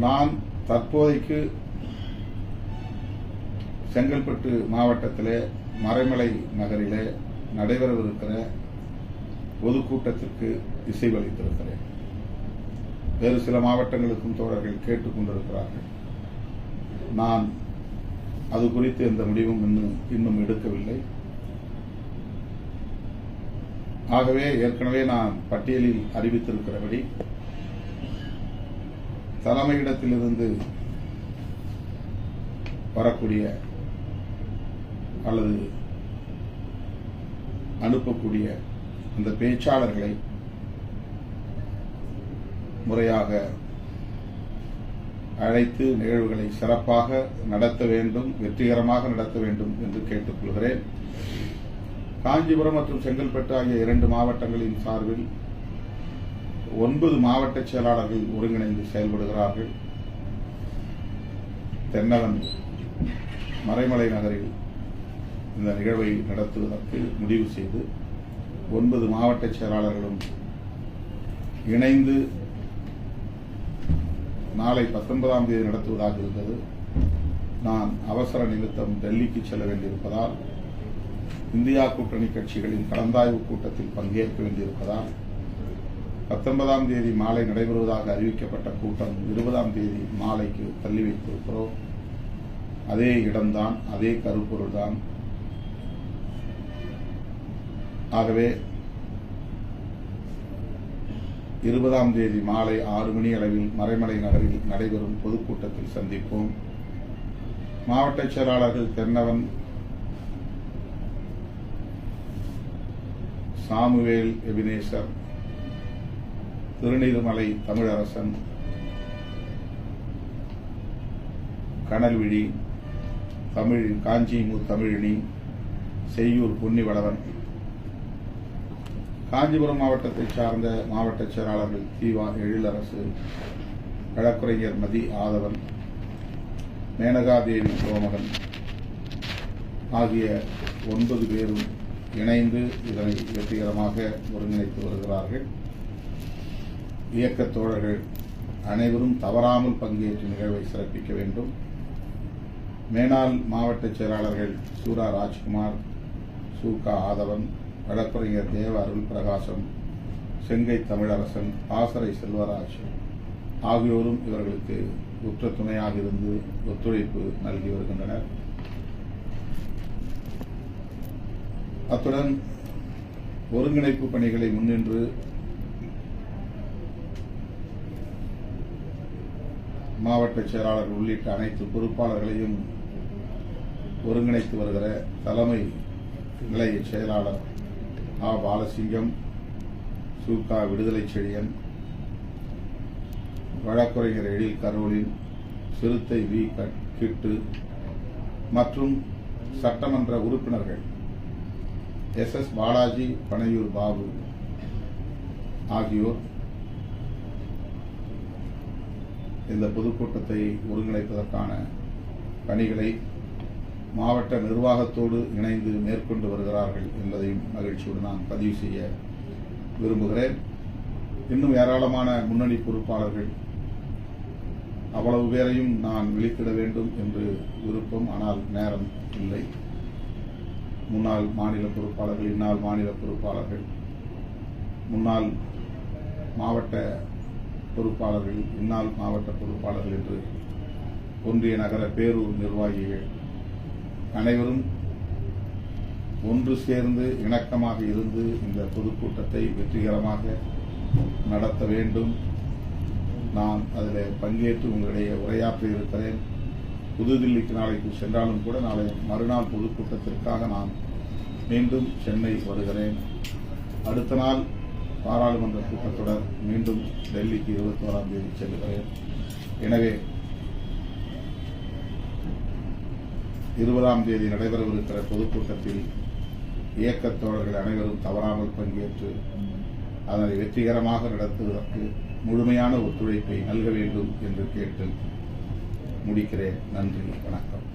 நான் தற்போதைக்கு செங்கல்பட்டு மாவட்டத்திலே மறைமலை நகரிலே நடைபெறவிருக்கிற பொதுக்கூட்டத்திற்கு இசைவளித்திருக்கிறேன். வேறு சில மாவட்டங்களுக்கும் தோழர்கள் கேட்டுக் கொண்டிருக்கிறார்கள். நான் அது குறித்து எந்த முடிவும் இன்னும் எடுக்கவில்லை. ஆகவே ஏற்கனவே நான் பட்டியலில் அறிவித்திருக்கிறபடி தலைமையிடத்திலிருந்து வரக்கூடிய அல்லது அனுப்பக்கூடிய அந்த பேச்சாளர்களை முறையாக அழைத்து நிகழ்வுகளை சிறப்பாக நடத்த வேண்டும், வெற்றிகரமாக நடத்த வேண்டும் என்று கேட்டுக்கொள்கிறேன். காஞ்சிபுரம் மற்றும் செங்கல்பட்டு ஆகிய 2 மாவட்டங்களின் சார்பில் 9 மாவட்ட செயலாளர்கள் ஒருங்கிணைந்து செயல்படுகிறார்கள். தென்னவன் மறைமலை நகரில் இந்த நிகழ்வை நடத்துவதற்கு முடிவு செய்து 9 மாவட்ட செயலாளர்களும் இணைந்து நாளை 19ஆம் தேதி நடத்துவதாக இருந்தது. நான் அவசர நிமித்தம் டெல்லிக்கு செல்ல வேண்டியிருப்பதால், இந்தியா கூட்டணி கட்சிகளின் கலந்தாய்வு கூட்டத்தில் பங்கேற்க வேண்டியிருப்பதால் 19ஆம் தேதி மாலை நடைபெறுவதாக அறிவிக்கப்பட்ட கூட்டம் 20ஆம் தேதி மாலைக்கு தள்ளி வைத்திருக்கிறோம். அதே இடம்தான், அதே கருப்பொருள்தான். ஆகவே 20ஆம் தேதி மாலை 6 மணி அளவில் மறைமலை நகரில் நடைபெறும் பொதுக்கூட்டத்தில் சந்திப்போம். மாவட்ட செயலாளர்கள் தென்னவன், சாமுவேல் எபினேசர், திருநீர்மலை தமிழரசன், கனல்விழி, காஞ்சிமு தமிழினி, செய்யூர் பொன்னிவளவன், காஞ்சிபுரம் மாவட்டத்தை சார்ந்த மாவட்ட செயலாளர்கள் தீவா எழிலரசு, வழக்குரைஞர் மதி ஆதவன், மேனகாதேவி சோமகன் ஆகிய 9 பேரும் இணைந்து இதனை வெற்றிகரமாக ஒருங்கிணைத்து வருகிறார்கள். இயக்கத் தோழர்கள் அனைவரும் தவறாமல் பங்கேற்று நிகழ்வை சிறப்பிக்க வேண்டும். மேனாள் மாவட்ட செயலாளர்கள் சூரா ராஜ்குமார், சூகா ஆதவன், வழக்குரைஞர் தேவ அருள் பிரகாசம், செங்கை தமிழரசன், பாசறை செல்வராஜ் ஆகியோரும் இவர்களுக்கு உற்ற துணையாக இருந்து ஒத்துழைப்பு நல்கி வருகின்றனர். அத்துடன் ஒருங்கிணைப்பு பணிகளை முன்னின்று மாவட்ட செயலாளர்கள் உள்ளிட்ட அனைத்து பொறுப்பாளர்களையும் ஒருங்கிணைத்து வருகிற தலைமை நிலைய செயலாளர் ஆ பாலசிங்கம், சூகா விடுதலை செழியன், வழக்குரைஞர் எழில் கரோலின், சிறுத்தை வி கிட்டு மற்றும் சட்டமன்ற உறுப்பினர்கள் SS பாலாஜி, பனையூர் பாபு ஆகியோர் இந்த பொதுக்கூட்டத்தை ஒருங்கிணைப்பதற்கான பணிகளை மாவட்ட நிர்வாகத்தோடு இணைந்து மேற்கொண்டு வருகிறார்கள் என்பதையும் மகிழ்ச்சியோடு நான் பதிவு செய்ய விரும்புகிறேன். இன்னும் ஏராளமான முன்னணி பொறுப்பாளர்கள், அவ்வளவு பேரையும் நான் விழித்திட வேண்டும் என்று விருப்பம், ஆனால் நேரம் இல்லை. முன்னாள் மாநில பொறுப்பாளர்கள், இந்நாள் மாநில பொறுப்பாளர்கள், முன்னாள் மாவட்ட பொறுப்பாளர்கள், இந்நாள் மாவட்ட பொறுப்பாளர்கள் என்று ஒன்றிய நகர பேரூர் நிர்வாகிகள் அனைவரும் ஒன்று சேர்ந்து இணக்கமாக இருந்து இந்த பொதுக்கூட்டத்தை வெற்றிகரமாக நடத்த வேண்டும். நான் அதில் பங்கேற்று உங்களிடையே உரையாற்றி இருக்கிறேன். புதுதில்லிக்கு நாளைக்கு சென்றாலும் கூட நாளை மறுநாள் பொதுக்கூட்டத்திற்காக நான் மீண்டும் சென்னை வருகிறேன். அடுத்த நாள் பாராளுமன்ற கூட்டத்தொடர் மீண்டும் டெல்லிக்கு 21ஆம் தேதி செல்கிறேன். எனவே 20ஆம் தேதி நடைபெறவிருக்கிற பொதுக்கூட்டத்தில் இயக்கத் தோழர்கள் அனைவரும் தவறாமல் பங்கேற்று அதனை வெற்றிகரமாக நடத்துவதற்கு முழுமையான ஒத்துழைப்பை நல்க வேண்டும் என்று கேட்டு முடிக்கிறேன். நன்றி, வணக்கம்.